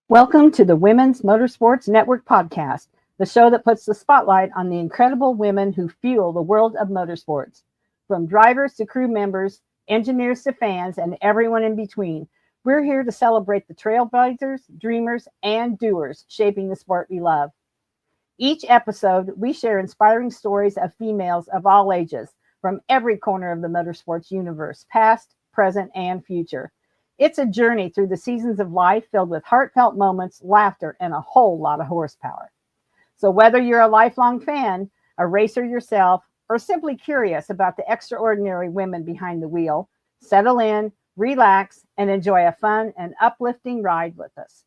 Welcome to the Women's Motorsports Network podcast, the show that puts the spotlight on the incredible women who fuel the world of motorsports. From drivers to crew members, engineers to fans, and everyone in between, we're here to celebrate the trailblazers, dreamers, and doers shaping the sport we love. Each episode, we share inspiring stories of females of all ages from every corner of the motorsports universe, past, present, and future. It's a journey through the seasons of life filled with heartfelt moments, laughter, and a whole lot of horsepower. So, whether you're a lifelong fan, a racer yourself, or simply curious about the extraordinary women behind the wheel, settle in, relax, and enjoy a fun and uplifting ride with us.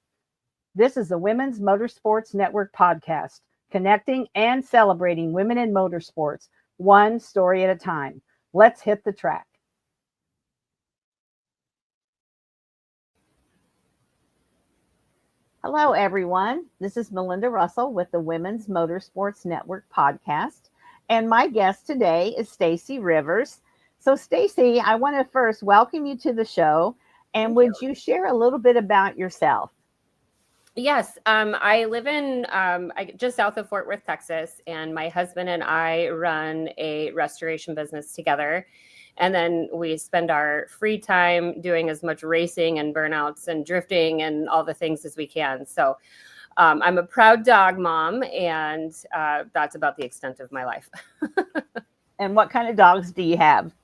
This is the Women's Motorsports Network podcast, connecting and celebrating women in motorsports, one story at a time. Let's hit the track. Hello, everyone. This is Melinda Russell with the Women's Motorsports Network podcast. And my guest today is Stacie Rivers. So, Stacie, I want to first welcome you to the show. And would you share a little bit about yourself? Yes, I live in just south of Fort Worth, Texas, and my husband and I run a restoration business together. And then we spend our free time doing as much racing and burnouts and drifting and all the things as we can. So I'm a proud dog mom, and that's about the extent of my life. And what kind of dogs do you have?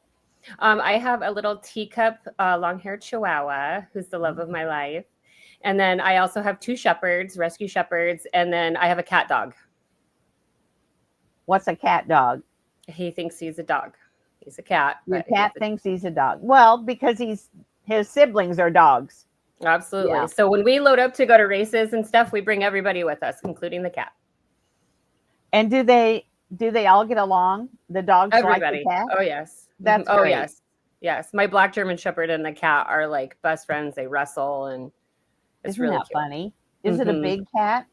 I have a little teacup long-haired Chihuahua who's the love of my life. And then I also have two shepherds, rescue shepherds, and then I have a cat dog. What's a cat dog? He thinks he's a dog. He's a cat. Your cat thinks he's a dog. Well, because his siblings are dogs. Absolutely. Yeah. So when we load up to go to races and stuff, we bring everybody with us, including the cat. And do they all get along? The dogs everybody. Like the cat? Oh yes. That's great. Oh yes. My black German Shepherd and the cat are like best friends. They wrestle, and it's really cute. Funny. Is it a big cat?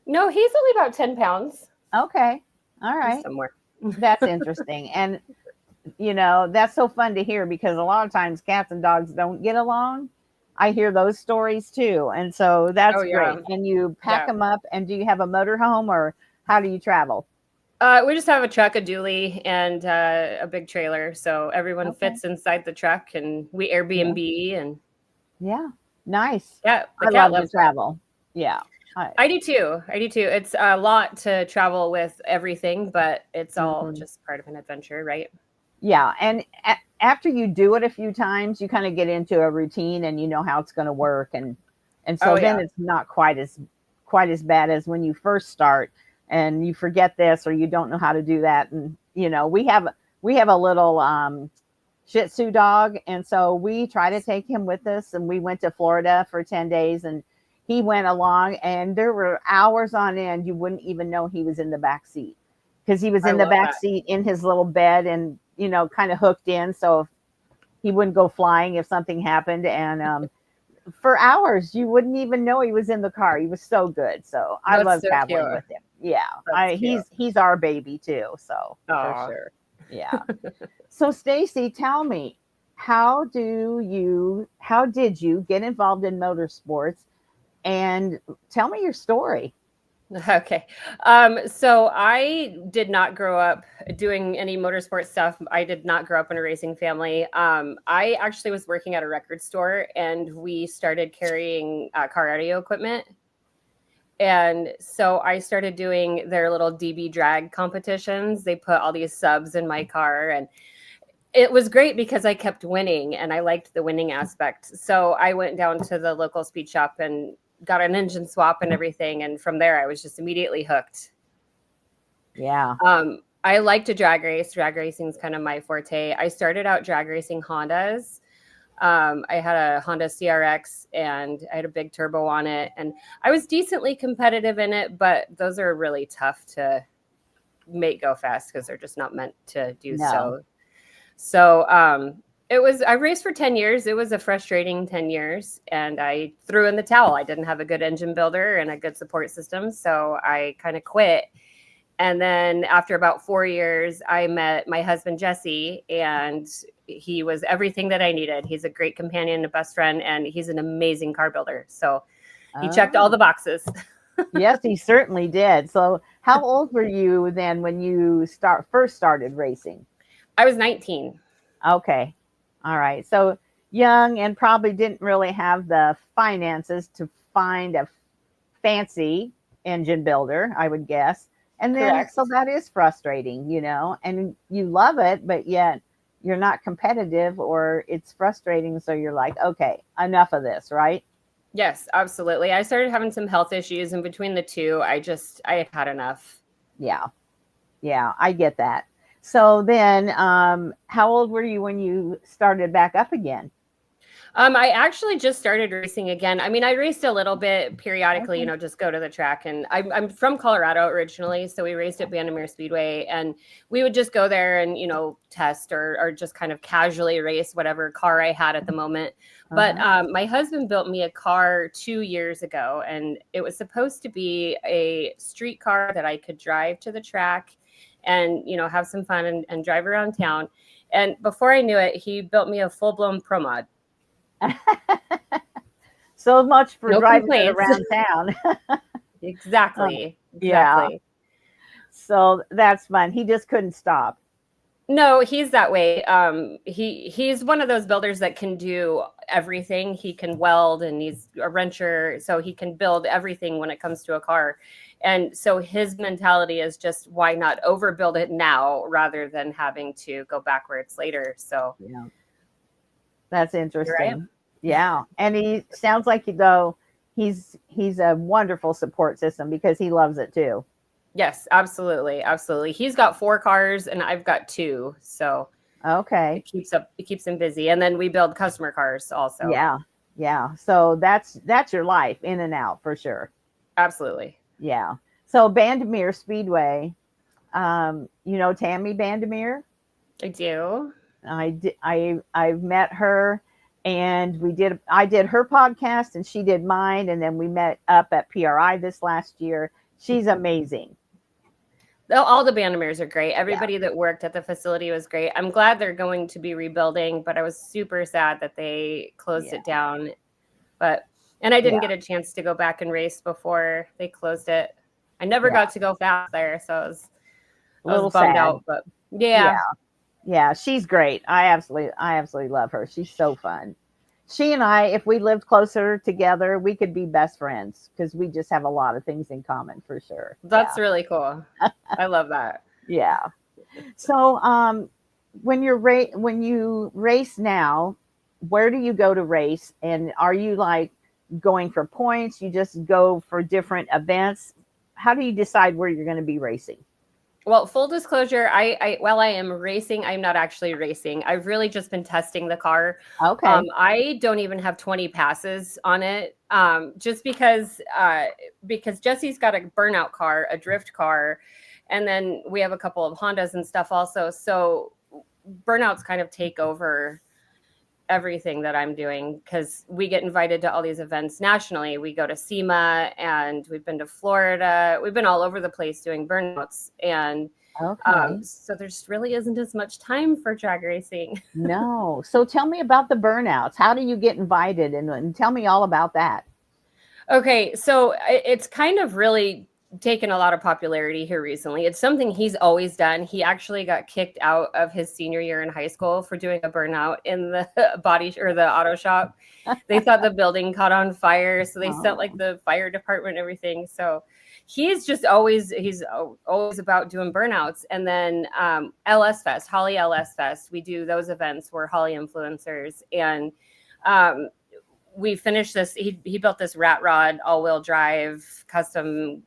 No, he's only about 10 pounds. Okay. All right. He's somewhere. That's interesting. And that's so fun to hear, because a lot of times cats and dogs don't get along. I hear those stories too. And so that's great. And you pack them up, and do you have a motorhome, or how do you travel? We just have a truck, a dually, and a big trailer. So everyone fits inside the truck, and we Airbnb and. Yeah. Nice. Yeah. I love to travel. Yeah. I do too. It's a lot to travel with everything, but it's all just part of an adventure, right? Yeah. And after you do it a few times, you kind of get into a routine, and you know how it's going to work. And so then it's not quite as bad as when you first start and you forget this, or you don't know how to do that. And, we have a little Shih Tzu dog. And so we try to take him with us, and we went to Florida for 10 days, and he went along, and there were hours on end. You wouldn't even know he was in the back seat, because he was in the back seat in his little bed, and, kind of hooked in. So he wouldn't go flying if something happened. And for hours, you wouldn't even know he was in the car. He was so good. So I love traveling with him. Yeah. He's our baby too. So for sure. Yeah. So Stacie, tell me, how did you get involved in motorsports, and tell me your story. Okay. So I did not grow up doing any motorsport stuff. I did not grow up in a racing family. I actually was working at a record store, and we started carrying car audio equipment. And so I started doing their little DB drag competitions. They put all these subs in my car, and it was great because I kept winning, and I liked the winning aspect. So I went down to the local speed shop and got an engine swap and everything. And from there, I was just immediately hooked. Yeah. I like to drag race. Drag racing is kind of my forte. I started out drag racing Hondas. I had a Honda CRX, and I had a big turbo on it, and I was decently competitive in it, but those are really tough to make go fast because they're just not meant to do so. So I raced for 10 years. It was a frustrating 10 years, and I threw in the towel. I didn't have a good engine builder and a good support system, so I kind of quit. And then after about 4 years, I met my husband, Jesse, and he was everything that I needed. He's a great companion, a best friend, and he's an amazing car builder. So He checked all the boxes. Yes, he certainly did. So how old were you then when you first started racing? I was 19. Okay. All right. So young and probably didn't really have the finances to find a fancy engine builder, I would guess. And then, Correct. so that is frustrating, and you love it, but yet you're not competitive or it's frustrating. So you're like, okay, enough of this, right? Yes, absolutely. I started having some health issues, and between the two, I had had enough. Yeah. Yeah, I get that. So then, how old were you when you started back up again? I actually just started racing again. I mean, I raced a little bit periodically, Okay. just go to the track. And I'm from Colorado originally, so we raced at Bandimere Speedway, and we would just go there and test or just kind of casually race whatever car I had at the moment. But my husband built me a car 2 years ago, and it was supposed to be a street car that I could drive to the track and have some fun and drive around town. And before I knew it, he built me a full-blown pro mod. So much for No driving it complaints. around town. Exactly. Yeah. So that's fun. He just couldn't stop. No, he's that way. He's one of those builders that can do everything. He can weld, and he's a wrencher, so he can build everything when it comes to a car. And so his mentality is just, why not overbuild it now rather than having to go backwards later? So yeah, that's interesting. Yeah, and he sounds like he's a wonderful support system because he loves it too. Yes, absolutely. Absolutely. He's got 4 cars and I've got 2. So okay. It keeps him busy. And then we build customer cars also. Yeah. Yeah. So that's your life, in and out, for sure. Absolutely. Yeah. So Bandimere Speedway, Tammy Bandimere? I do. I've met her, and I did her podcast and she did mine, and then we met up at PRI this last year. She's amazing. All the Bandimers are great. Everybody that worked at the facility was great. I'm glad they're going to be rebuilding, but I was super sad that they closed it down. And I didn't get a chance to go back and race before they closed it. I never got to go fast there, so I was bummed sad. out. But yeah, she's great. I absolutely love her. She's so fun. She and I, if we lived closer together, we could be best friends because we just have a lot of things in common, for sure. That's really cool. I love that. Yeah. So, when you race now, where do you go to race? And are you like going for points? You just go for different events? How do you decide where you're going to be racing? Well, full disclosure, while I am racing, I'm not actually racing. I've really just been testing the car. Okay. I don't even have 20 passes on it, just because Jesse's got a burnout car, a drift car, and then we have a couple of Hondas and stuff also. So burnouts kind of take over everything that I'm doing because we get invited to all these events nationally. We go to SEMA, and we've been to Florida. We've been all over the place doing burnouts. And so there just really isn't as much time for drag racing. No. So tell me about the burnouts. How do you get invited? And tell me all about that. Okay. So it's kind of really taken a lot of popularity here recently. It's something he's always done. He actually got kicked out of his senior year in high school for doing a burnout in the the auto shop. They thought the building caught on fire, so they sent like the fire department and everything. So he's always about doing burnouts. And then LS Fest, Holly LS Fest, we do those events. We're Holly influencers, and we finished this. He built this rat rod all-wheel drive custom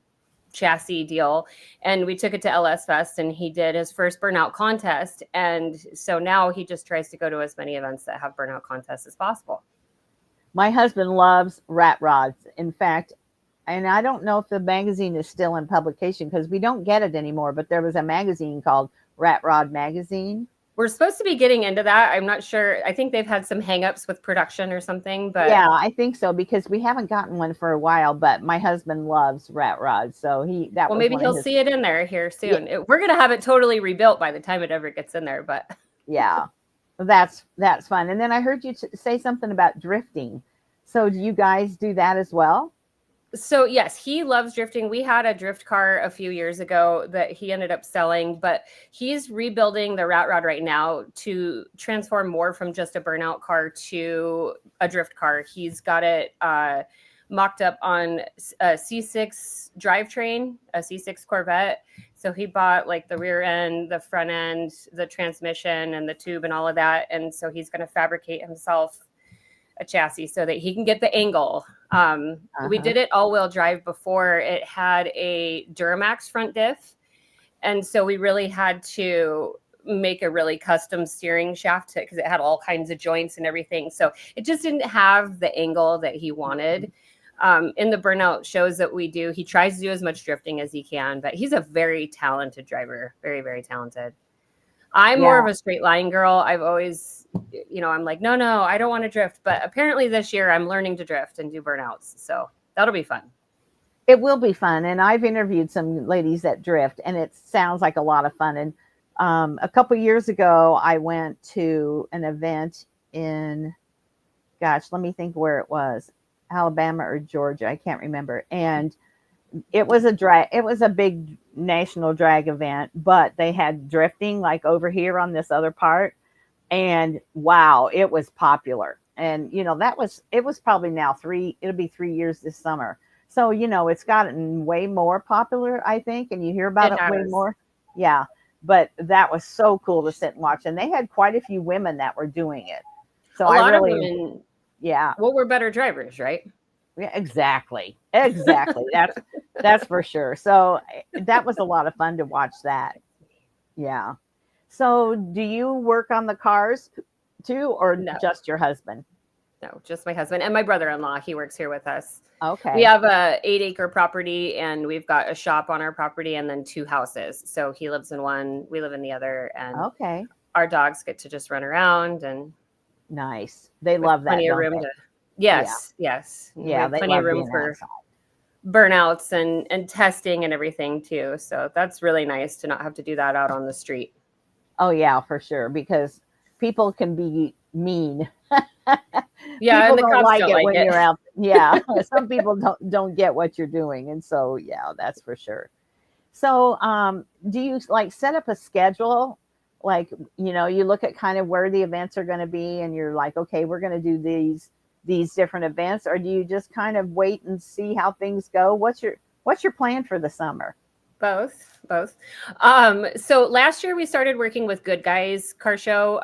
chassis deal, and we took it to LS Fest, and he did his first burnout contest. And so now he just tries to go to as many events that have burnout contests as possible. My husband loves rat rods. In fact, and I don't know if the magazine is still in publication because we don't get it anymore, but there was a magazine called Rat Rod Magazine. We're supposed to be getting into that. I'm not sure. I think they've had some hangups with production or something, but yeah, I think so because we haven't gotten one for a while. But my husband loves rat rods, so maybe he'll see it in there here soon. Yeah. We're gonna have it totally rebuilt by the time it ever gets in there, but yeah, that's fun. And then I heard you say something about drifting. So do you guys do that as well? So yes, he loves drifting. We had a drift car a few years ago that he ended up selling, but he's rebuilding the Rat Rod right now to transform more from just a burnout car to a drift car. He's got it mocked up on a C6 drivetrain, a C6 Corvette. So he bought like the rear end, the front end, the transmission, and the tube, and all of that. And so he's going to fabricate himself a chassis so that he can get the angle. We did it all-wheel drive before. It had a Duramax front diff, and so we really had to make a really custom steering shaft because it had all kinds of joints and everything. So it just didn't have the angle that he wanted. In the burnout shows that we do, he tries to do as much drifting as he can, but he's a very talented driver, very, very talented. I'm more of a straight line girl. I've always, I'm like, no, I don't want to drift. But apparently this year I'm learning to drift and do burnouts. So that'll be fun. It will be fun. And I've interviewed some ladies that drift, and it sounds like a lot of fun. And a couple years ago, I went to an event in, let me think where it was, Alabama or Georgia. I can't remember. And it was a big national drag event, but they had drifting like over here on this other part. And wow, it was popular. And, it was probably it'll be 3 years this summer. So, it's gotten way more popular, I think. And you hear about it way more. Yeah. But that was so cool to sit and watch. And they had quite a few women that were doing it. So a lot of women. Yeah. Well, we're better drivers, right? Yeah, exactly. That's for sure. So that was a lot of fun to watch that. Yeah. So do you work on the cars too, or just your husband? No, just my husband and my brother-in-law. He works here with us. Okay. We have a 8-acre property, and we've got a shop on our property and then 2 houses. So he lives in one, we live in the other, and our dogs get to just run around. And nice. They love that. Plenty of room to. Yes. Yeah, plenty of room for burnouts and testing and everything too. So that's really nice to not have to do that out on the street. Oh yeah, for sure. Because people can be mean. Yeah, people and the cops like don't it like when it. You're out. Yeah, some people don't get what you're doing, and so yeah, that's for sure. So, do you like set up a schedule? Like, you look at kind of where the events are going to be, and you're like, okay, we're going to do these different events, or do you just kind of wait and see how things go? What's your plan for the summer? Both. So last year we started working with Good Guys Car Show.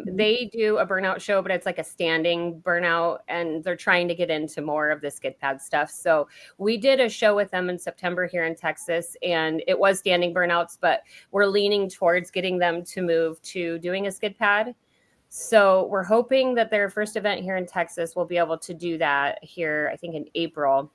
They do a burnout show, but it's like a standing burnout, and they're trying to get into more of the skid pad stuff. So we did a show with them in September here in Texas, and it was standing burnouts, but we're leaning towards getting them to move to doing a skid pad. So we're hoping that their first event here in Texas will be able to do that here, I think in April.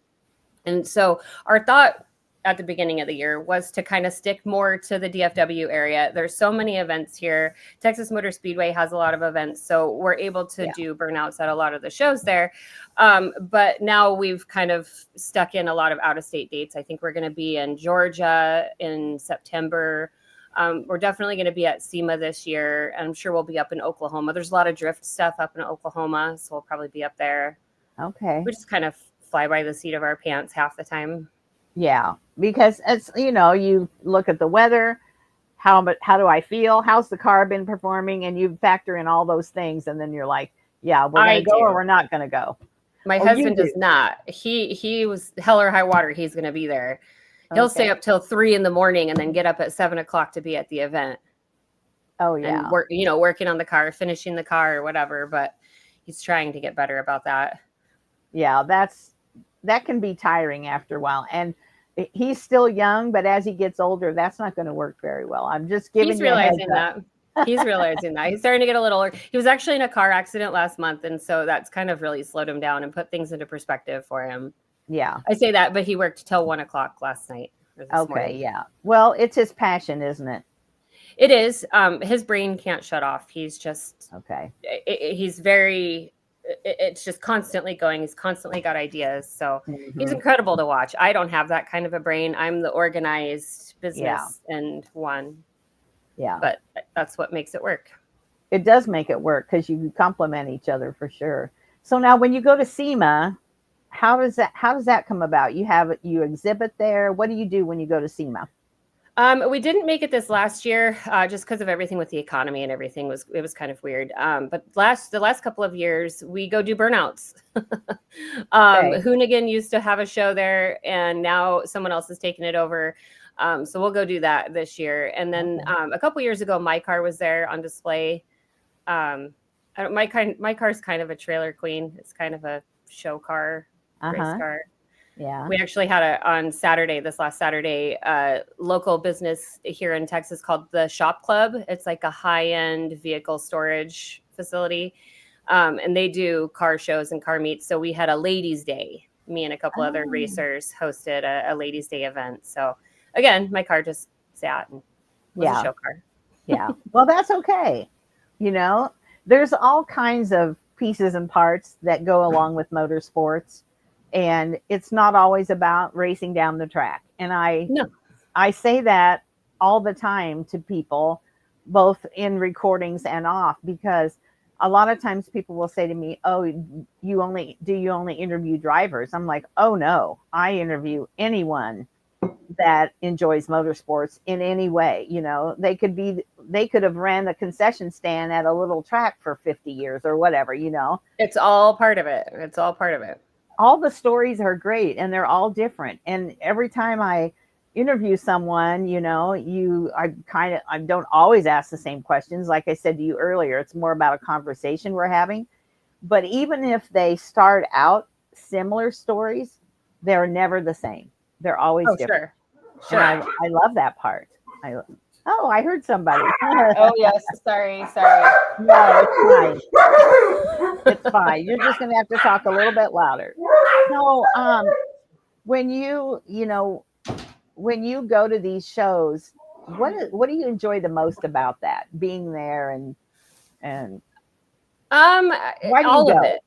And so our thought at the beginning of the year was to kind of stick more to the DFW area. There's so many events here. Texas Motor Speedway has a lot of events, so we're able to do burnouts at a lot of the shows there. But now we've kind of stuck in a lot of out-of-state dates. I think we're going to be in Georgia in September. We're definitely going to be at SEMA this year. I'm sure we'll be up in Oklahoma. There's a lot of drift stuff up in Oklahoma, so we'll probably be up there. Okay. We just kind of fly by the seat of our pants half the time. Yeah, because it's, you look at the weather, how do I feel? How's the car been performing? And you factor in all those things, and then you're like, yeah, we're going to go or we're not going to go. My husband does not. He was hell or high water. He's going to be there. He'll stay up till 3 a.m. and then get up at 7 o'clock to be at the event. Oh yeah. And working on the car, finishing the car or whatever, but he's trying to get better about that. Yeah, that can be tiring after a while. And he's still young, but as he gets older, that's not going to work very well. I'm just giving you a heads up. He's realizing that. He's starting to get a little older. He was actually in a car accident last month, and so that's kind of really slowed him down and put things into perspective for him. Yeah. I say that, but he worked till 1 o'clock last night. Okay, yeah. Well, it's his passion, isn't it? It is. His brain can't shut off. He's just he's very. It's just constantly going. He's constantly got ideas. So he's incredible to watch. I don't have that kind of a brain. I'm the organized business and one. Yeah. But that's what makes it work. It does make it work because you complement each other for sure. So now when you go to SEMA, how does that come about? You exhibit there. What do you do when you go to SEMA? We didn't make it this last year, just because of everything with the economy and everything it was kind of weird. But the last couple of years we go do burnouts. Okay. Hoonigan used to have a show there, and now someone else is taking it over. So we'll go do that this year. And then a couple years ago, my car was there on display. My car's kind of a trailer queen. It's kind of a show car, race car. Yeah. We actually had on Saturday, this last Saturday, local business here in Texas called the Shop Club. It's like a high-end vehicle storage facility. And they do car shows and car meets. So we had a ladies' day. Me and a couple other racers hosted a ladies' day event. So again, my car just sat and was a show car. Yeah. Well, that's okay. There's all kinds of pieces and parts that go along with motorsports. And it's not always about racing down the track. And I say that all the time to people, both in recordings and off, because a lot of times people will say to me, "Oh, do you only interview drivers?" I'm like, "Oh no, I interview anyone that enjoys motorsports in any way." They could have ran a concession stand at a little track for 50 years or whatever. It's all part of it. It's all part of it. All the stories are great and they're all different. And every time I interview someone, I don't always ask the same questions. Like I said to you earlier, it's more about a conversation we're having. But even if they start out similar stories, they're never the same. They're always different. Sure. And I love that part. I heard somebody. Oh yes, sorry. No, it's fine. It's fine. You're just gonna have to talk a little bit louder. So, when you go to these shows, what do you enjoy the most about that? Being there and why do all you of go? it.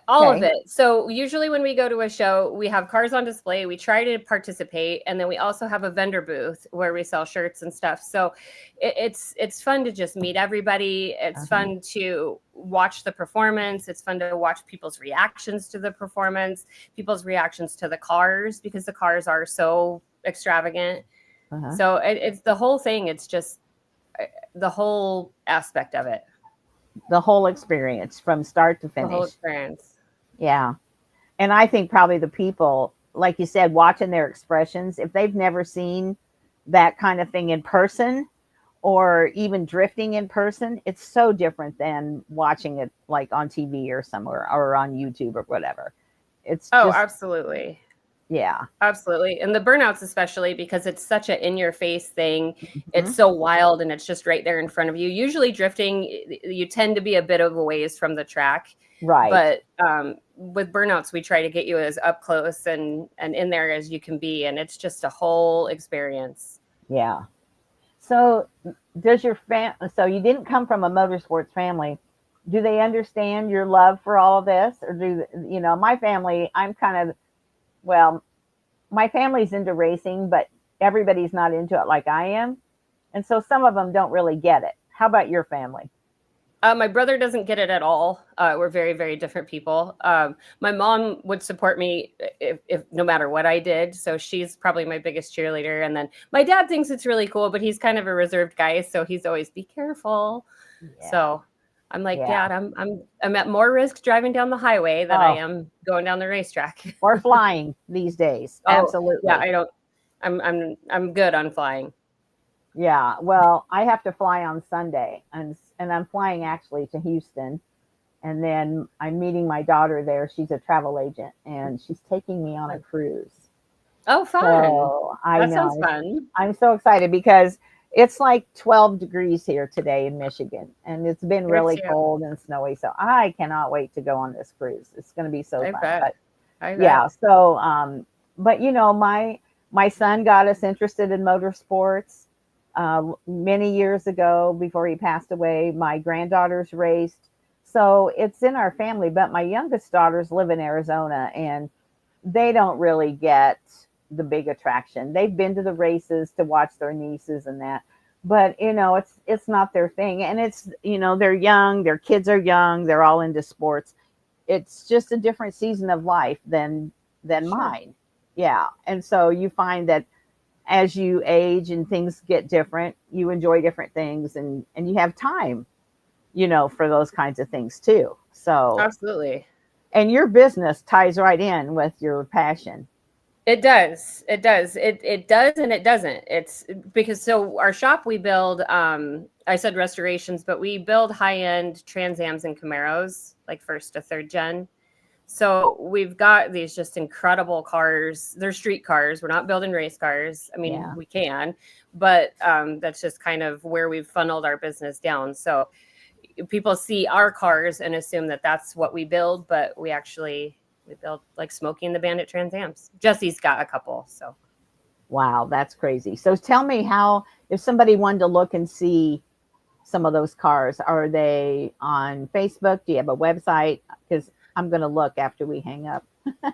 All of it. So usually when we go to a show, we have cars on display. We try to participate, and then we also have a vendor booth where we sell shirts and stuff. So it's fun to just meet everybody. It's fun to watch the performance. It's fun to watch people's reactions to the performance, people's reactions to the cars, because the cars are so extravagant. So it's the whole thing. It's just the whole aspect of it. The whole experience from start to finish. The whole experience. Yeah. And I think probably the people, like you said, watching their expressions, if they've never seen that kind of thing in person or even drifting in person, it's so different than watching it like on TV or somewhere or on YouTube or whatever. Absolutely. Yeah, absolutely. And the burnouts, especially because it's such an in-your-face thing. It's so wild and it's just right there in front of you. Usually drifting, you tend to be a bit of a ways from the track. Right. But with burnouts, we try to get you as up close and in there as you can be. And it's just a whole experience. Yeah. So does your so you didn't come from a motorsports family. Do they understand your love for all of this? Or my family, my family's into racing, but everybody's not into it like I am. And so some of them don't really get it. How about your family? My brother doesn't get it at all. We're very, very different people. My mom would support me if no matter what I did. So she's probably my biggest cheerleader. And then my dad thinks it's really cool, but he's kind of a reserved guy. So he's always, be careful. Yeah. So I'm like, Dad, I'm at more risk driving down the highway than I am going down the racetrack. Or flying these days. Absolutely. Yeah, I'm good on flying. Yeah. Well, I have to fly on Sunday and I'm flying actually to Houston. And then I'm meeting my daughter there. She's a travel agent and she's taking me on a cruise. Oh, fun. So that sounds fun. I'm so excited because it's like 12 degrees here today in Michigan, and it's been really cold and snowy. So I cannot wait to go on this cruise. It's going to be so fun. Bet. Yeah. So, but my son got us interested in motorsports many years ago before he passed away. My granddaughters raced. So it's in our family, but my youngest daughters live in Arizona and they don't really get the big attraction. They've been to the races to watch their nieces and that, but it's not their thing. And it's, they're young, their kids are young, they're all into sports. it's just a different season of life than Sure. mine. Yeah. And so you find that as you age and things get different, you enjoy different things, and you have time, for those kinds of things too. So, Absolutely. and your business ties right in with your passion. It does. It does. It does and it doesn't. It's because so our shop we build I said restorations, but we build high-end Trans Ams and Camaros, like first to third gen. So we've got these just incredible cars. They're street cars. We're not building race cars. I mean, Yeah. we can, but that's just kind of where we've funneled our business down. So people see our cars and assume that that's what we build, but we build like Smokey and the Bandit Trans Ams. Jesse's got a couple, so. Wow, that's crazy. So tell me how, if somebody wanted to look and see some of those cars, are they on Facebook? Do you have a website? Because I'm going to look after we hang up.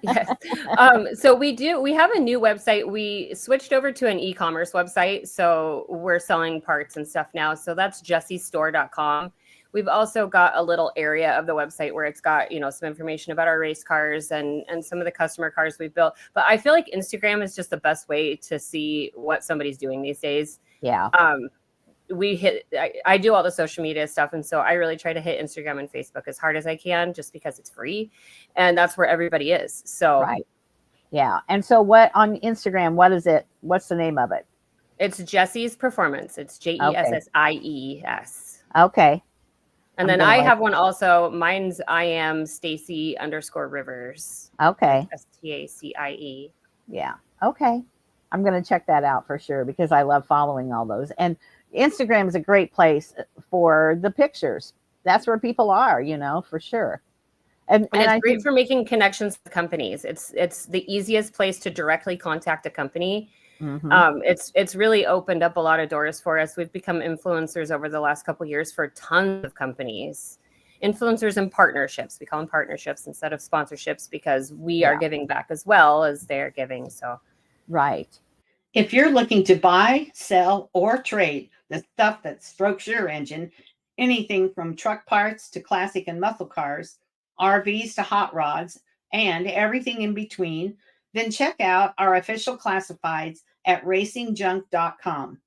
Yes. So we have a new website. We switched over to an e-commerce website. So we're selling parts and stuff now. So that's jessiestore.com. We've also got a little area of the website where it's got, some information about our race cars and some of the customer cars we've built. But I feel like Instagram is just the best way to see what somebody's doing these days. Yeah. I do all the social media stuff. And so I really try to hit Instagram and Facebook as hard as I can, just because it's free. And that's where everybody is. So right. Yeah. And so what on Instagram, what is it? What's the name of it? it's Jessie's Performance. It's JESSIES. Okay. And then I have one also. Mine's I am Stacie_Rivers. Okay. STACIE. Yeah. Okay. I'm going to check that out for sure, because I love following all those. And Instagram is a great place for the pictures. That's where people are, for sure. And it's great for making connections with companies. It's the easiest place to directly contact a company. Mm-hmm. It's really opened up a lot of doors for us. We've become influencers over the last couple of years for tons of companies. Influencers and partnerships. We call them partnerships instead of sponsorships, because we are giving back as well as they're giving. So, right. If you're looking to buy, sell, or trade the stuff that strokes your engine, anything from truck parts to classic and muscle cars, RVs to hot rods, and everything in between, then check out our official classifieds at racingjunk.com.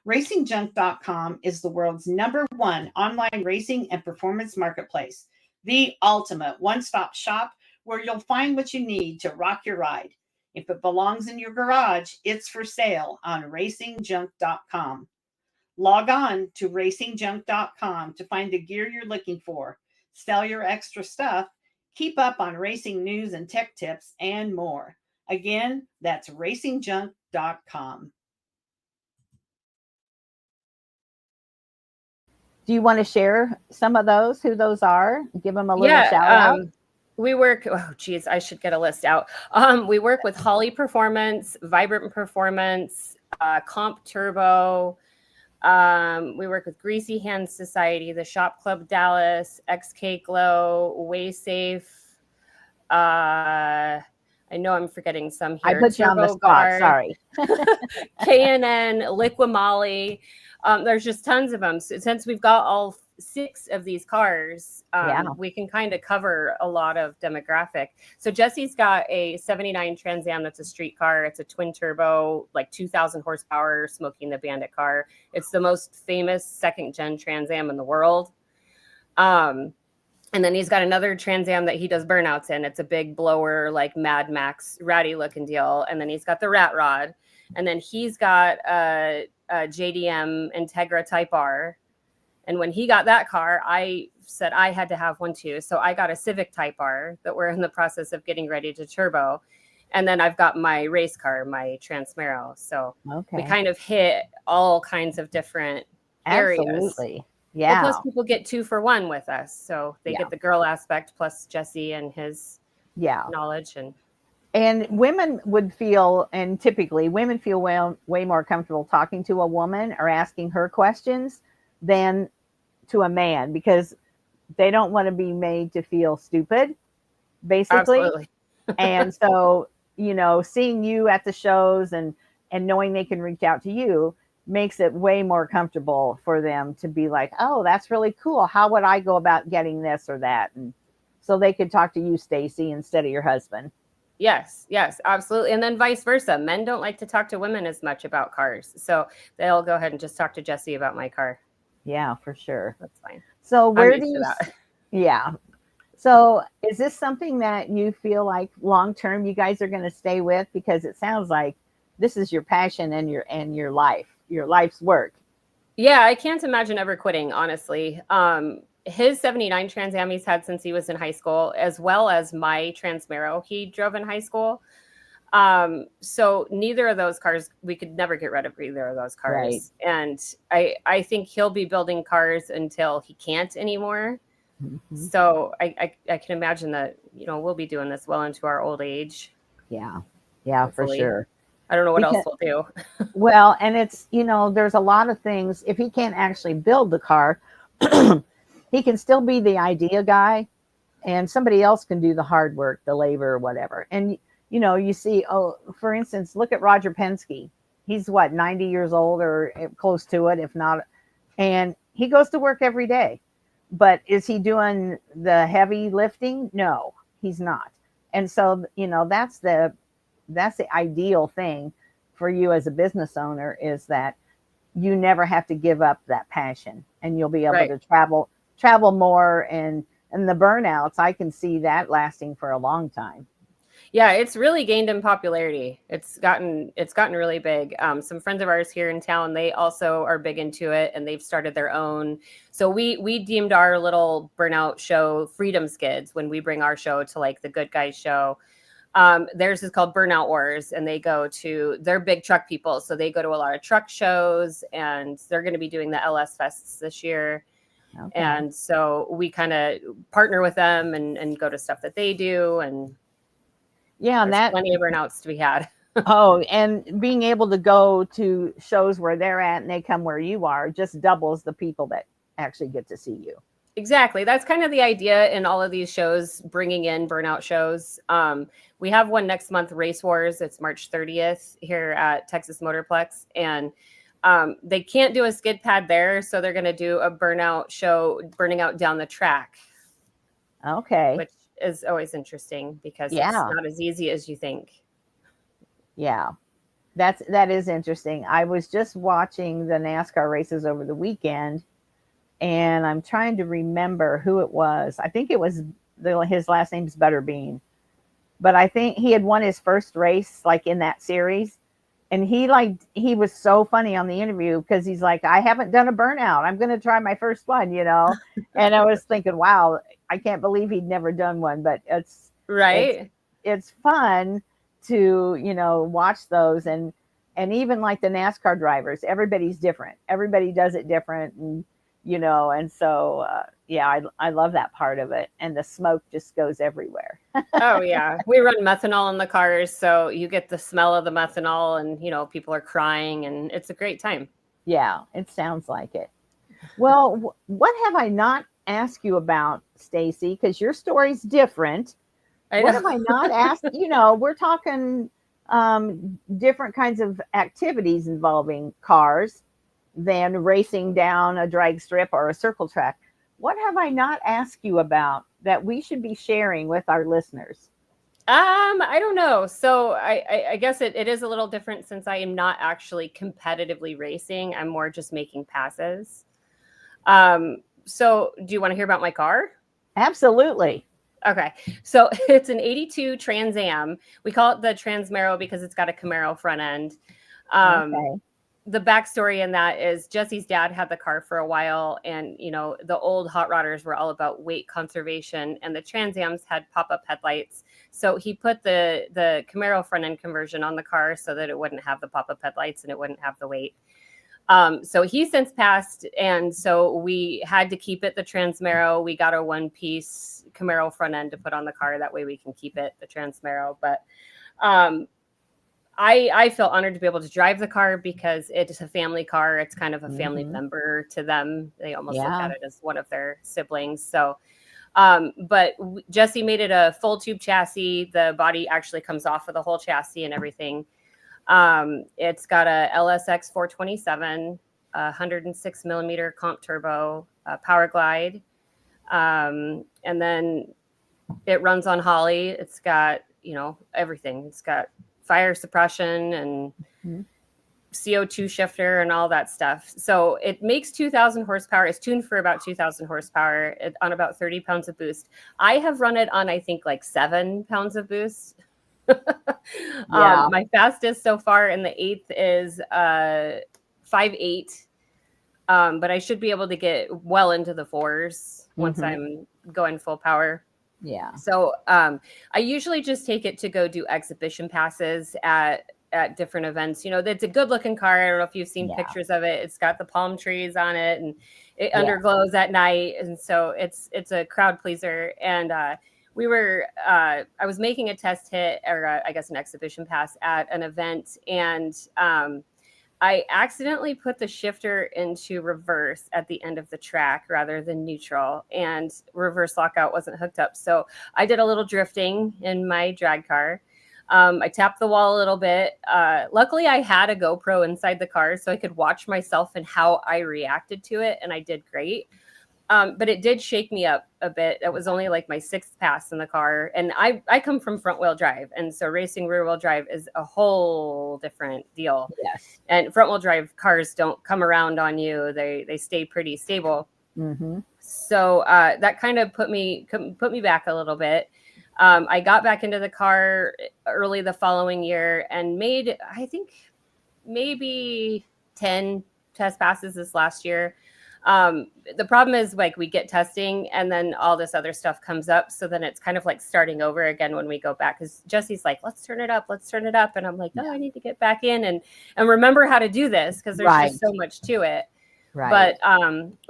Racingjunk.com is the world's #1 online racing and performance marketplace, the ultimate one-stop shop where you'll find what you need to rock your ride. If it belongs in your garage, it's for sale on racingjunk.com. Log on to racingjunk.com to find the gear you're looking for, sell your extra stuff, keep up on racing news and tech tips, and more. Again, that's racingjunk.com. Do you want to share some of those, who those are? Give them a little shout out. We work, I should get a list out. We work with Holly Performance, Vibrant Performance, Comp Turbo. We work with Greasy Hands Society, the Shop Club Dallas, XK Glow, Way Safe. I know I'm forgetting some here. I put you on the spot, sorry. K&N, Liquimolly. There's just tons of them. So since we've got all 6 of these cars, we can kind of cover a lot of demographic. So Jesse's got a 79 Trans Am that's a street car. It's a twin turbo, like 2,000 horsepower, Smokey and the Bandit car. It's the most famous second gen Trans Am in the world. And then he's got another Trans Am that he does burnouts in. It's a big blower, like Mad Max, ratty looking deal. And then he's got the Rat Rod. And then he's got a JDM Integra Type R. And when he got that car, I said I had to have one too. So I got a Civic Type R that we're in the process of getting ready to turbo. And then I've got my race car, my Transmero. So we kind of hit all kinds of different areas. Absolutely. Yeah. Well, plus people get 2 for 1 with us. So they get the girl aspect plus Jesse and his knowledge. And women would feel, and typically women feel way more comfortable talking to a woman or asking her questions than to a man, because they don't want to be made to feel stupid, basically. Absolutely. And so, seeing you at the shows and knowing they can reach out to you makes it way more comfortable for them to be like, oh, that's really cool. How would I go about getting this or that? And so they could talk to you, Stacie, instead of your husband. Yes, absolutely. And then vice versa. Men don't like to talk to women as much about cars. So they'll go ahead and just talk to Jesse about my car. Yeah, for sure. That's fine. So I'm where do used to you, that. yeah. So is this something that you feel like long term you guys are going to stay with? Because it sounds like this is your passion and your life's work. Yeah, I can't imagine ever quitting, honestly. His 79 Trans Am he's had since he was in high school, as well as my Transmero he drove in high school. So neither of those cars, we could never get rid of either of those cars. Right. And I think he'll be building cars until he can't anymore. Mm-hmm. So I can imagine that, we'll be doing this well into our old age. Yeah. Yeah, Hopefully. For sure. I don't know what else we'll do. Well, and it's, there's a lot of things. If he can't actually build the car, he can still be the idea guy, and somebody else can do the hard work, the labor, or whatever. And, you see, for instance, look at Roger Penske. He's 90 years old or close to it, if not. And he goes to work every day. But is he doing the heavy lifting? No, he's not. And so, that's the ideal thing for you as a business owner, is that you never have to give up that passion, and you'll be able to travel more, and the burnouts, I can see that lasting for a long time. Yeah, it's really gained in popularity. It's gotten really big. Some friends of ours here in town, they also are big into it, and they've started their own. So we deemed our little burnout show Freedom Skids when we bring our show to like the Good Guys show. Theirs is called Burnout Wars, and they're big truck people. So they go to a lot of truck shows, and they're going to be doing the LS Fests this year. Okay. And so we kind of partner with them and go to stuff that they do. And yeah, and there's plenty of burnouts to be had. And being able to go to shows where they're at and they come where you are just doubles the people that actually get to see you. Exactly. That's kind of the idea in all of these shows, bringing in burnout shows. We have one next month, Race Wars. It's March 30th here at Texas Motorplex. And they can't do a skid pad there, so they're going to do a burnout show, burning out down the track. Okay. Which is always interesting because it's not as easy as you think. Yeah. That is interesting. I was just watching the NASCAR races over the weekend, and I'm trying to remember who it was. I think it was his last name's Butterbean, but I think he had won his first race like in that series. And he was so funny on the interview because he's like, I haven't done a burnout. I'm going to try my first one, And I was thinking, wow, I can't believe he'd never done one, but it's right. It's fun to, watch those. And even like the NASCAR drivers, everybody's different. Everybody does it different. And, and so, I love that part of it. And the smoke just goes everywhere. Oh, yeah. We run methanol in the cars, so you get the smell of the methanol, and, people are crying, and it's a great time. Yeah, it sounds like it. Well, what have I not asked you about, Stacie? Because your story's different. What have I not asked? We're talking different kinds of activities involving cars than racing down a drag strip or a circle track. What have I not asked you about that we should be sharing with our listeners? I don't know. So I guess it is a little different since I am not actually competitively racing. I'm more just making passes. So do you want to hear about my car? Absolutely. Okay. So it's an 82 Trans Am. We call it the Transmero because it's got a Camaro front end. Okay. The backstory in that is Jesse's dad had the car for a while, and the old hot rodders were all about weight conservation, and the Trans Ams had pop-up headlights. So he put the Camaro front end conversion on the car so that it wouldn't have the pop-up headlights and it wouldn't have the weight. So he's since passed, and so we had to keep it the Transmero. We got a one-piece Camaro front end to put on the car. That way we can keep it the Transmero. But I feel honored to be able to drive the car because it's a family car. It's kind of a family member to them. They almost look at it as one of their siblings. So, but Jesse made it a full tube chassis. The body actually comes off of the whole chassis and everything. It's got a LSX 427, 106 millimeter comp turbo, power glide. And then It runs on Holly. It's got, everything. It's got fire suppression and CO2 shifter and all that stuff. So it makes 2,000 horsepower. It's tuned for about 2,000 horsepower on about 30 pounds of boost. I have run it on, I think, like 7 pounds of boost. My fastest so far in the 8th is 5.8. But I should be able to get well into the 4s once I'm going full power. Yeah. So I usually just take it to go do exhibition passes at different events. It's a good looking car. I don't know if you've seen pictures of it. It's got the palm trees on it and it underglows at night. And so it's a crowd pleaser. And I was making a test hit, or I guess an exhibition pass at an event. And I accidentally put the shifter into reverse at the end of the track rather than neutral, and reverse lockout wasn't hooked up. So I did a little drifting in my drag car. I tapped the wall a little bit. Luckily, I had a GoPro inside the car so I could watch myself and how I reacted to it, and I did great. But it did shake me up a bit. It was only like my 6th pass in the car. And I come from front wheel drive. And so racing rear wheel drive is a whole different deal. Yes. And front wheel drive cars don't come around on you. They stay pretty stable. So that kind of put me back a little bit. I got back into the car early the following year and made, I think, maybe 10 test passes this last year. The problem is, like, we get testing and then all this other stuff comes up. So then it's kind of like starting over again when we go back, because Jesse's like, let's turn it up. And I'm like, no, I need to get back in and remember how to do this, because there's just so much to it. But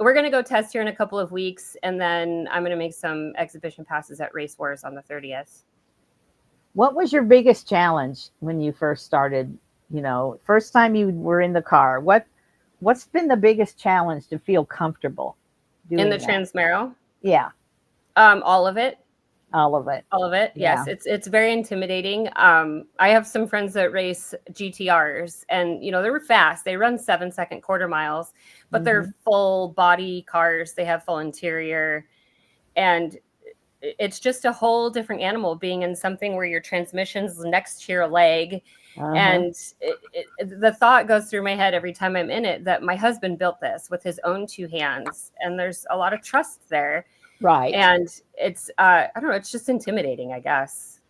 we're going to go test here in a couple of weeks, and then I'm going to make some exhibition passes at Race Wars on the 30th. What was your biggest challenge when you first started, first time you were in the car? What's been the biggest challenge to feel comfortable doing in the that? Transmero? Yeah. All of it. All of it. All of it. Yes. It's very intimidating. I have some friends that race GTRs, and, they're fast. They run 7-second quarter miles, but they're full body cars. They have full interior, and it's just a whole different animal being in something where your transmission's next to your leg. And the thought goes through my head every time I'm in it that my husband built this with his own 2 hands, and there's a lot of trust there. Right. And it's, I don't know, it's just intimidating, I guess.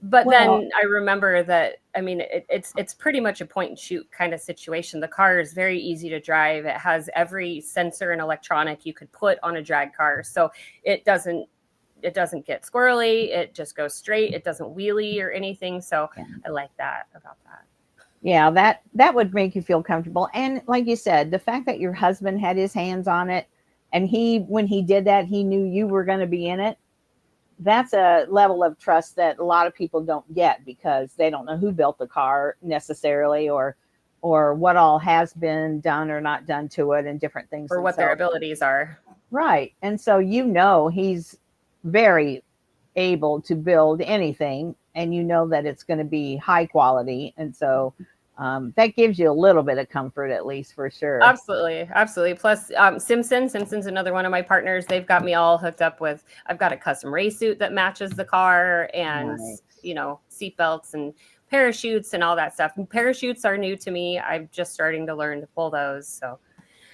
But then I remember that, I mean, it's pretty much a point and shoot kind of situation. The car is very easy to drive. It has every sensor and electronic you could put on a drag car. So it doesn't get squirrely. It just goes straight. It doesn't wheelie or anything. So I like that about that. Yeah, that would make you feel comfortable. And like you said, the fact that your husband had his hands on it, and when he did that, he knew you were going to be in it. That's a level of trust that a lot of people don't get, because they don't know who built the car necessarily, or what all has been done or not done to it, and different things. Or what their abilities are. Right. And so, he's very able to build anything, and that it's going to be high quality. And so that gives you a little bit of comfort, at least, for sure. Absolutely. Plus Simpson's another one of my partners. They've got me all hooked up with, I've got a custom race suit that matches the car, and seat belts and parachutes and all that stuff. And parachutes are new to me. I'm just starting to learn to pull those. So,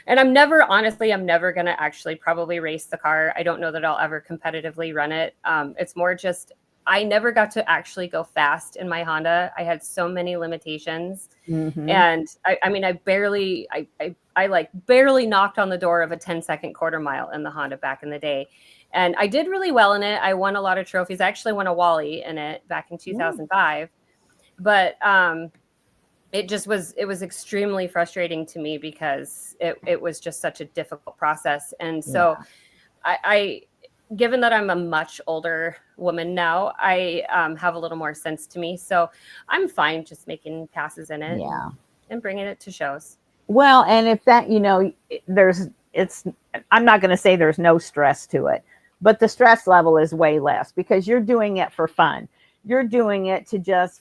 and I'm never going to actually probably race the car. I don't know that I'll ever competitively run it. It's more just, I never got to actually go fast in my Honda. I had so many limitations. And I barely knocked on the door of a 10-second quarter mile in the Honda back in the day. And I did really well in it. I won a lot of trophies. I actually won a Wally in it back in 2005. But it was extremely frustrating to me, because it was just such a difficult process. And so I given that I'm a much older woman now, I have a little more sense to me. So I'm fine just making passes in it and bringing it to shows. Well, and if that, I'm not going to say there's no stress to it, but the stress level is way less, because you're doing it for fun. You're doing it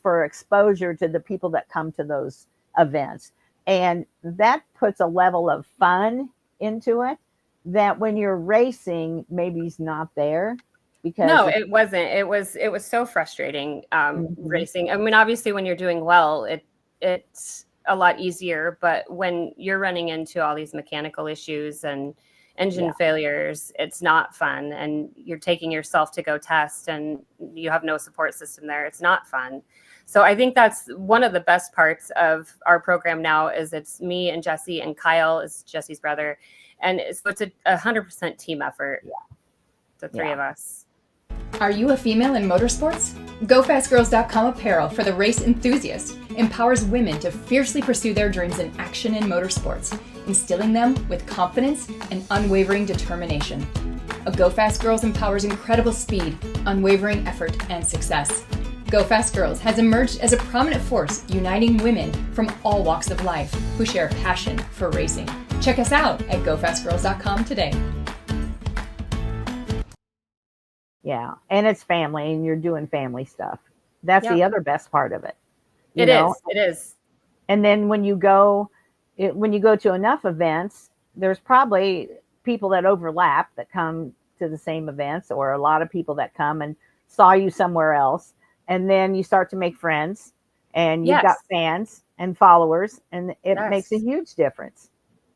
for exposure to the people that come to those events. And that puts a level of fun into it that when you're racing, maybe it's not there. because no, it wasn't. It was so frustrating racing. I mean, obviously when you're doing well, it's a lot easier, but when you're running into all these mechanical issues and engine failures, it's not fun, and you're taking yourself to go test and you have no support system there. It's not fun. So I think that's one of the best parts of our program now is it's me and Jesse, and Kyle is Jesse's brother. And it's a 100% team effort. The three of us. Are you a female in motorsports? GoFastGirls.com apparel for the race enthusiast empowers women to fiercely pursue their dreams in action in motorsports, instilling them with confidence and unwavering determination. A Go Fast Girls empowers incredible speed, unwavering effort, and success. Go Fast Girls has emerged as a prominent force uniting women from all walks of life who share a passion for racing. Check us out at GoFastGirls.com today. Yeah, and it's family, and you're doing family stuff. That's the other best part of it. It is. And then when you go to enough events, there's probably people that overlap that come to the same events, or a lot of people that come and saw you somewhere else, and then you start to make friends, and you've got fans and followers, and it makes a huge difference.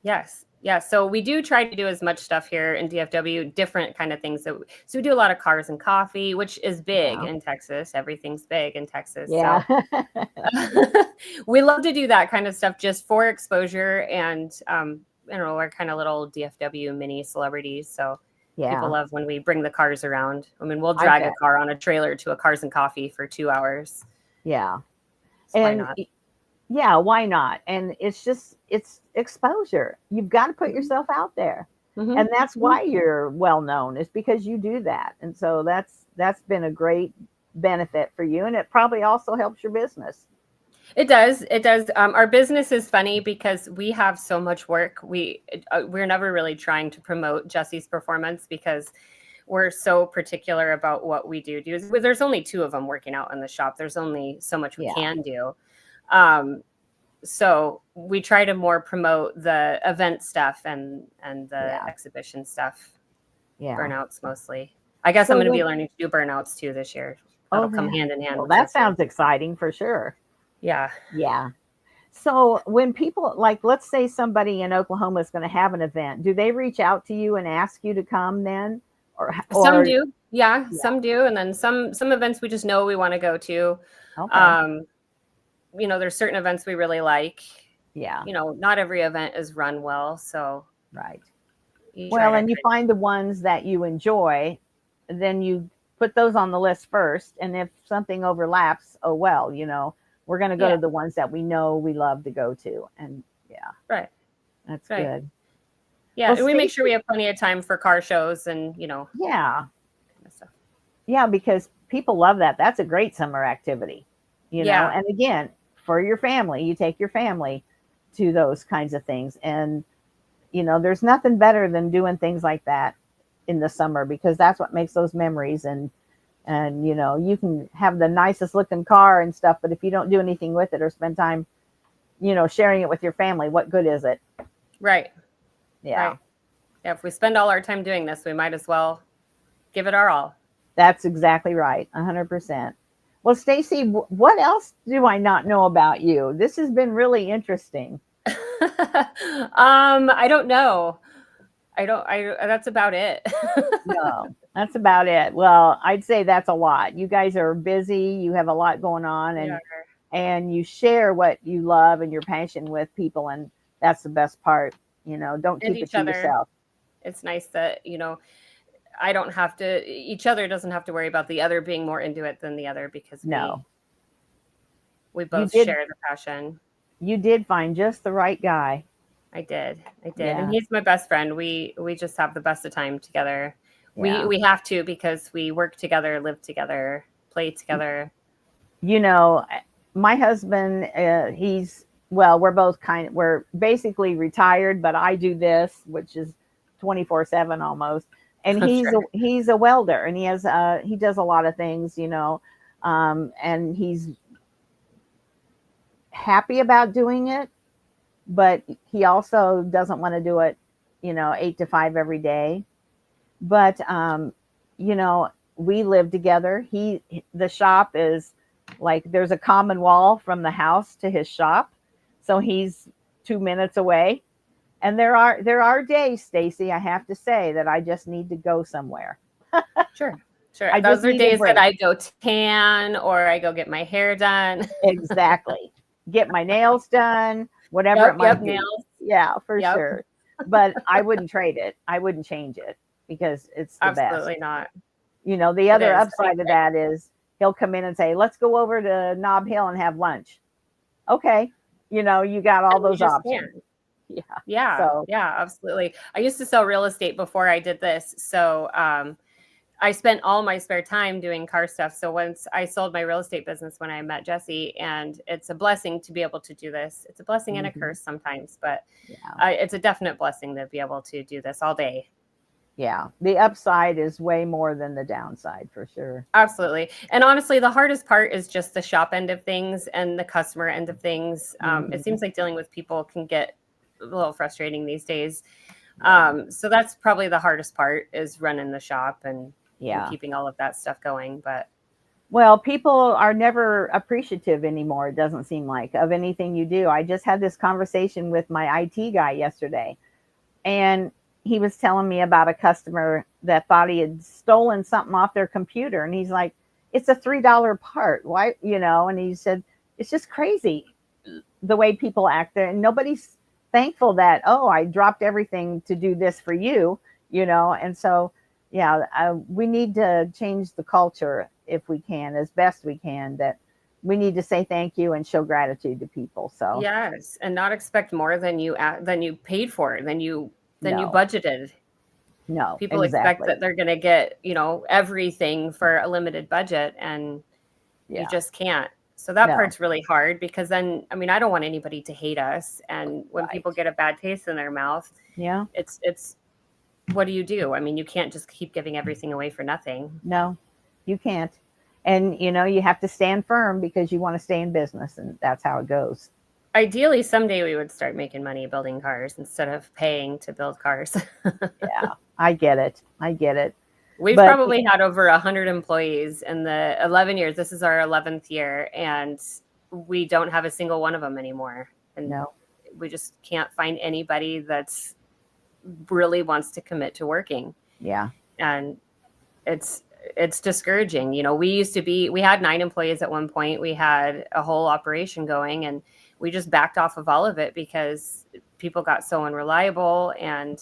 Yes. Yeah, so we do try to do as much stuff here in DFW, different kind of things. So we do a lot of cars and coffee, which is big in Texas. Everything's big in Texas. Yeah. So we love to do that kind of stuff just for exposure. And, we're kind of little DFW mini celebrities. So people love when we bring the cars around. I mean, we'll drag a car on a trailer to a cars and coffee for 2 hours. Yeah. So why not? Yeah, why not? And it's exposure. You've got to put yourself out there. And that's why you're well known, is because you do that. And so that's been a great benefit for you. And it probably also helps your business. It does. Our business is funny because we have so much work. We're never really trying to promote Jesse's performance because we're so particular about what we do. There's only 2 of them working out in the shop. There's only so much we can do. So we try to more promote the event stuff and the exhibition stuff. Yeah. Burnouts mostly. I guess I'm going to be learning to do burnouts too this year. That'll come hand in hand. Well, that sounds exciting for sure. Yeah. Yeah. So when people, like, let's say somebody in Oklahoma is going to have an event, do they reach out to you and ask you to come then? Or some do. Yeah, some do. And then some events we just know we want to go to. Okay. There's certain events we really like. Yeah. Not every event is run well. So. Right. Well, and you find the ones that you enjoy, then you put those on the list first. And if something overlaps, oh, well, we're going to go to the ones that we know we love to go to. And right. That's good. Yeah. Well, and we make sure we have plenty of time for car shows and, Yeah. Kind of stuff. Yeah. Because people love that. That's a great summer activity, know, and again, for your family, you take your family to those kinds of things. And, there's nothing better than doing things like that in the summer, because that's what makes those memories. And you can have the nicest looking car and stuff, but if you don't do anything with it or spend time, sharing it with your family, what good is it? Right. Yeah. Right. Yeah. If we spend all our time doing this, we might as well give it our all. That's exactly right. 100%. Well, Stacie, what else do I not know about you? This has been really interesting. I don't know. That's about it. No, that's about it. Well, I'd say that's a lot. You guys are busy. You have a lot going on, and you share what you love and your passion with people. And that's the best part. Don't keep it to yourself. It's nice that, I don't have to, each other doesn't have to worry about the other being more into it than the other, because we both share the passion. You did find just the right guy. I did. Yeah. And he's my best friend. We just have the best of time together. Yeah. We have to, because we work together, live together, play together. My husband, we're basically retired, but I do this, which is 24/7 almost. And he's a welder, and he does a lot of things, and he's happy about doing it, but he also doesn't want to do it, 8 to 5 every day. But, we live together. The shop is like, there's a common wall from the house to his shop. So he's 2 minutes away. And there are days, Stacie, I have to say, that I just need to go somewhere. Sure. Those are days that I go tan or I go get my hair done. Exactly. Get my nails done, whatever it might be. Nails. Yeah, for sure. But I wouldn't trade it. I wouldn't change it because it's the Absolutely best. not. The other upside of that is he'll come in and say, let's go over to Nob Hill and have lunch. Okay. You got all those options. Yeah, absolutely. I used to sell real estate before I did this. So I spent all my spare time doing car stuff. So once I sold my real estate business when I met Jesse, and it's a blessing to be able to do this. It's a blessing and a curse sometimes, but it's a definite blessing to be able to do this all day. Yeah. The upside is way more than the downside, for sure. Absolutely. And honestly, the hardest part is just the shop end of things and the customer end of things. It seems like dealing with people can get a little frustrating these days. So that's probably the hardest part, is running the shop and keeping all of that stuff going. But people are never appreciative anymore, it doesn't seem like, of anything you do. I just had this conversation with my IT guy yesterday, and he was telling me about a customer that thought he had stolen something off their computer. And he's like, it's a $3 part. Why? And he said, it's just crazy the way people act there. And nobody's thankful that, I dropped everything to do this for you, And so, we need to change the culture if we can, as best we can, that we need to say thank you and show gratitude to people. So yes, and not expect more than you paid for, than you budgeted. No, people expect that they're going to get, everything for a limited budget, and you just can't. So that part's really hard, because then, I don't want anybody to hate us. And when people get a bad taste in their mouth, it's what do? You can't just keep giving everything away for nothing. No, you can't. And, you have to stand firm because you want to stay in business, and that's how it goes. Ideally, someday we would start making money building cars instead of paying to build cars. Yeah, I get it. We've probably had over 100 employees in the 11 years. This is our 11th year, and we don't have a single one of them anymore. And we just can't find anybody that's really wants to commit to working. Yeah. And it's discouraging. We had 9 employees at one point. We had a whole operation going, and we just backed off of all of it because people got so unreliable, and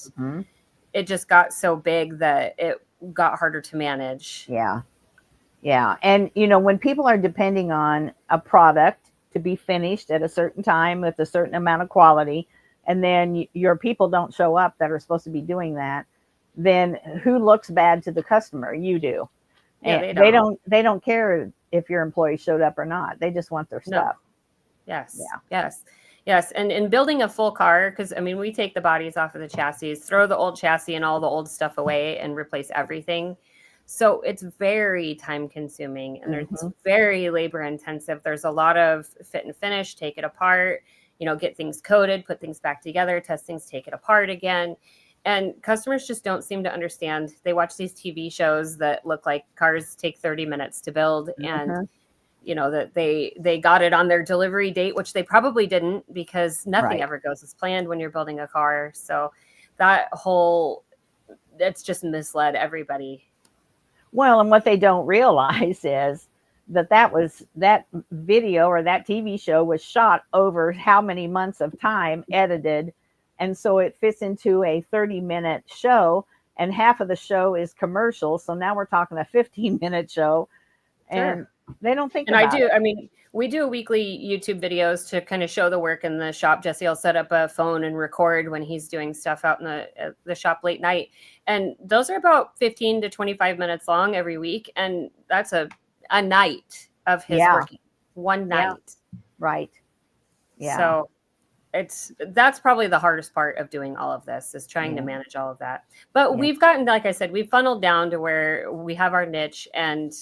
it just got so big that it got harder to manage. Yeah. And, when people are depending on a product to be finished at a certain time with a certain amount of quality, and then your people don't show up that are supposed to be doing that, then who looks bad to the customer? You do. Yeah, and they don't care if your employee showed up or not. They just want their stuff. Yes. Yeah. Yes. And in building a full car, because we take the bodies off of the chassis, throw the old chassis and all the old stuff away, and replace everything. So it's very time consuming, and it's very labor intensive. There's a lot of fit and finish, take it apart, get things coated, put things back together, test things, take it apart again. And customers just don't seem to understand. They watch these TV shows that look like cars take 30 minutes to build, and that they got it on their delivery date, which they probably didn't, because nothing ever goes as planned when you're building a car. So that's just misled everybody. Well, and what they don't realize is that video or that TV show was shot over how many months of time, edited. And so it fits into a 30-minute show, and half of the show is commercial. So now we're talking a 15-minute show, and they don't think about it. We do weekly YouTube videos to kind of show the work in the shop. Jesse will set up a phone and record when he's doing stuff out in the shop late night. And those are about 15 to 25 minutes long every week. And that's a night of his working. One night. Yeah. Right. Yeah. So that's probably the hardest part of doing all of this, is trying to manage all of that. But we've gotten, like I said, we've funneled down to where we have our niche, and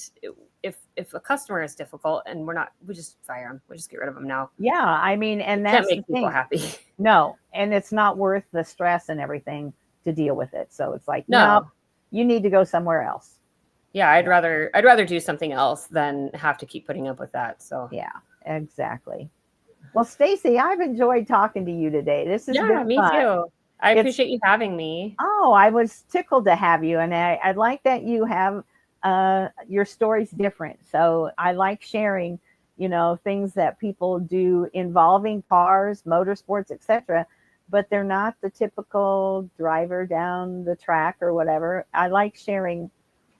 if a customer is difficult and we just fire them. We just get rid of them now. Yeah. And that's can't make people happy. No. And it's not worth the stress and everything to deal with it. So it's like, no, you need to go somewhere else. Yeah, I'd rather do something else than have to keep putting up with that. So yeah, exactly. Well, Stacie, I've enjoyed talking to you today. This has been me fun. too. I appreciate you having me. Oh, I was tickled to have you, and I like that you have your story's different. So I like sharing, things that people do involving cars, motorsports, etc. But they're not the typical driver down the track or whatever. I like sharing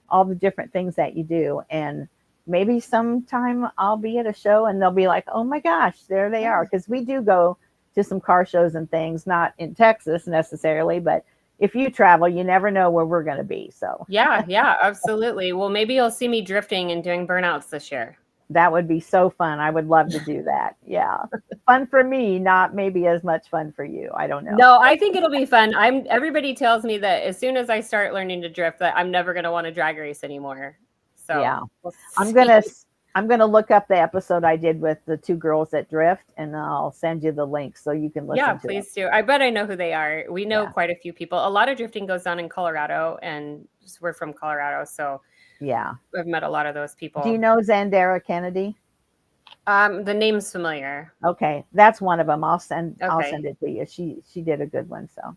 all the different things that you do, and maybe sometime I'll be at a show and they'll be like, oh my gosh, there they are. Because we do go to some car shows and things, not in Texas necessarily, but if you travel, you never know where we're going to be. So yeah, absolutely. Well, maybe you'll see me drifting and doing burnouts this year. that would be so fun. I would love to do that. Yeah. Fun for me, not maybe as much fun for you. I don't know. No, I think it'll be fun. Everybody tells me that as soon as I start learning to drift, that I'm never going to want to drag race anymore. So yeah, I'm gonna look up the episode I did with the two girls that drift, and I'll send you the link so you can listen. Yeah, to please them. do. I bet I know who they are. We know quite a few people. A lot of drifting goes on in Colorado, and we're from Colorado, so yeah, I've met a lot of those people. Do you know Zandara Kennedy? The name's familiar. Okay, that's one of them. I'll send it to you. She did a good one. So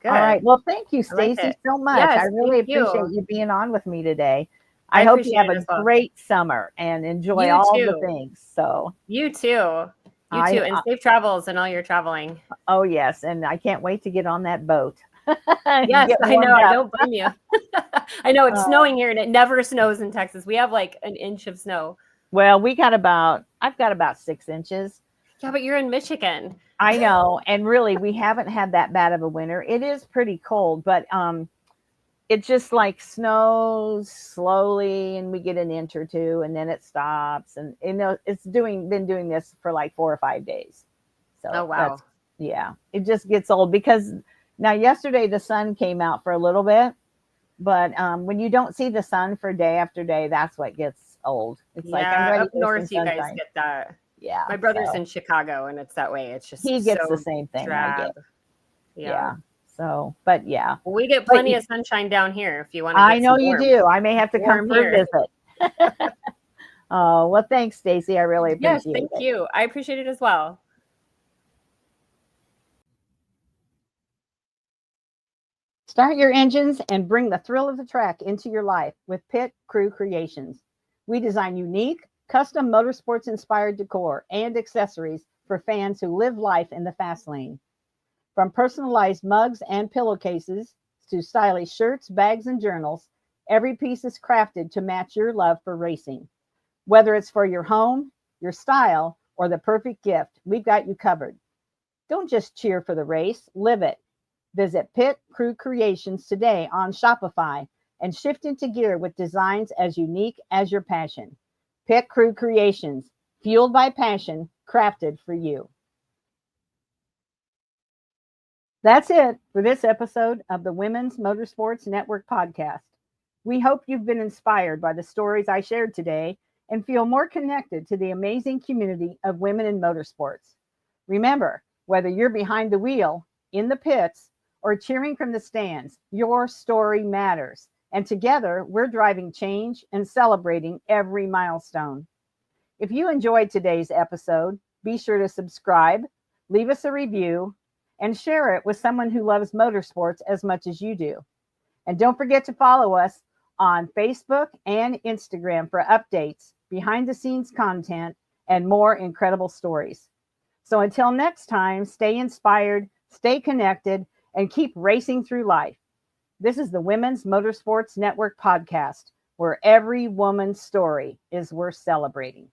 good. All right. Well, thank you, Stacie, so much. Yes, I really appreciate you being on with me today. I hope you have a great summer and enjoy all the things. So you too. And safe travels and all your traveling. Oh yes, and I can't wait to get on that boat. Yes, I know. I don't blame you. I know it's snowing here, and it never snows in Texas. We have like an inch of snow. Well, I've got about 6 inches. Yeah, but you're in Michigan. I know, and really, we haven't had that bad of a winter. It is pretty cold, but it just like snows slowly, and we get an inch or two, and then it stops, and it's been doing this for like 4 or 5 days. So oh wow, it just gets old because now yesterday the sun came out for a little bit, but when you don't see the sun for day after day, that's what gets old. It's like I'm ready up north, you guys get that. Yeah, my brother's in Chicago, and it's that way. It's just he gets the same thing. Drab. Yeah. So, but yeah, well, we get plenty of sunshine down here. If you want to, I know you do. I may have to come for a visit. Oh well, thanks, Stacie. I really appreciate it. Thank you. I appreciate it as well. Start your engines and bring the thrill of the track into your life with Pit Crew Creations. We design unique, custom motorsports-inspired decor and accessories for fans who live life in the fast lane. From personalized mugs and pillowcases to stylish shirts, bags, and journals, every piece is crafted to match your love for racing. Whether it's for your home, your style, or the perfect gift, we've got you covered. Don't just cheer for the race, live it. Visit Pit Crew Creations today on Shopify and shift into gear with designs as unique as your passion. Pit Crew Creations, fueled by passion, crafted for you. That's it for this episode of the Women's Motorsports Network podcast. We hope you've been inspired by the stories I shared today and feel more connected to the amazing community of women in motorsports. Remember, whether you're behind the wheel, in the pits, or cheering from the stands, your story matters. And together, we're driving change and celebrating every milestone. If you enjoyed today's episode, be sure to subscribe, leave us a review, and share it with someone who loves motorsports as much as you do. And don't forget to follow us on Facebook and Instagram for updates, behind-the-scenes content, and more incredible stories. So until next time, stay inspired, stay connected, and keep racing through life. This is the Women's Motorsports Network podcast, where every woman's story is worth celebrating.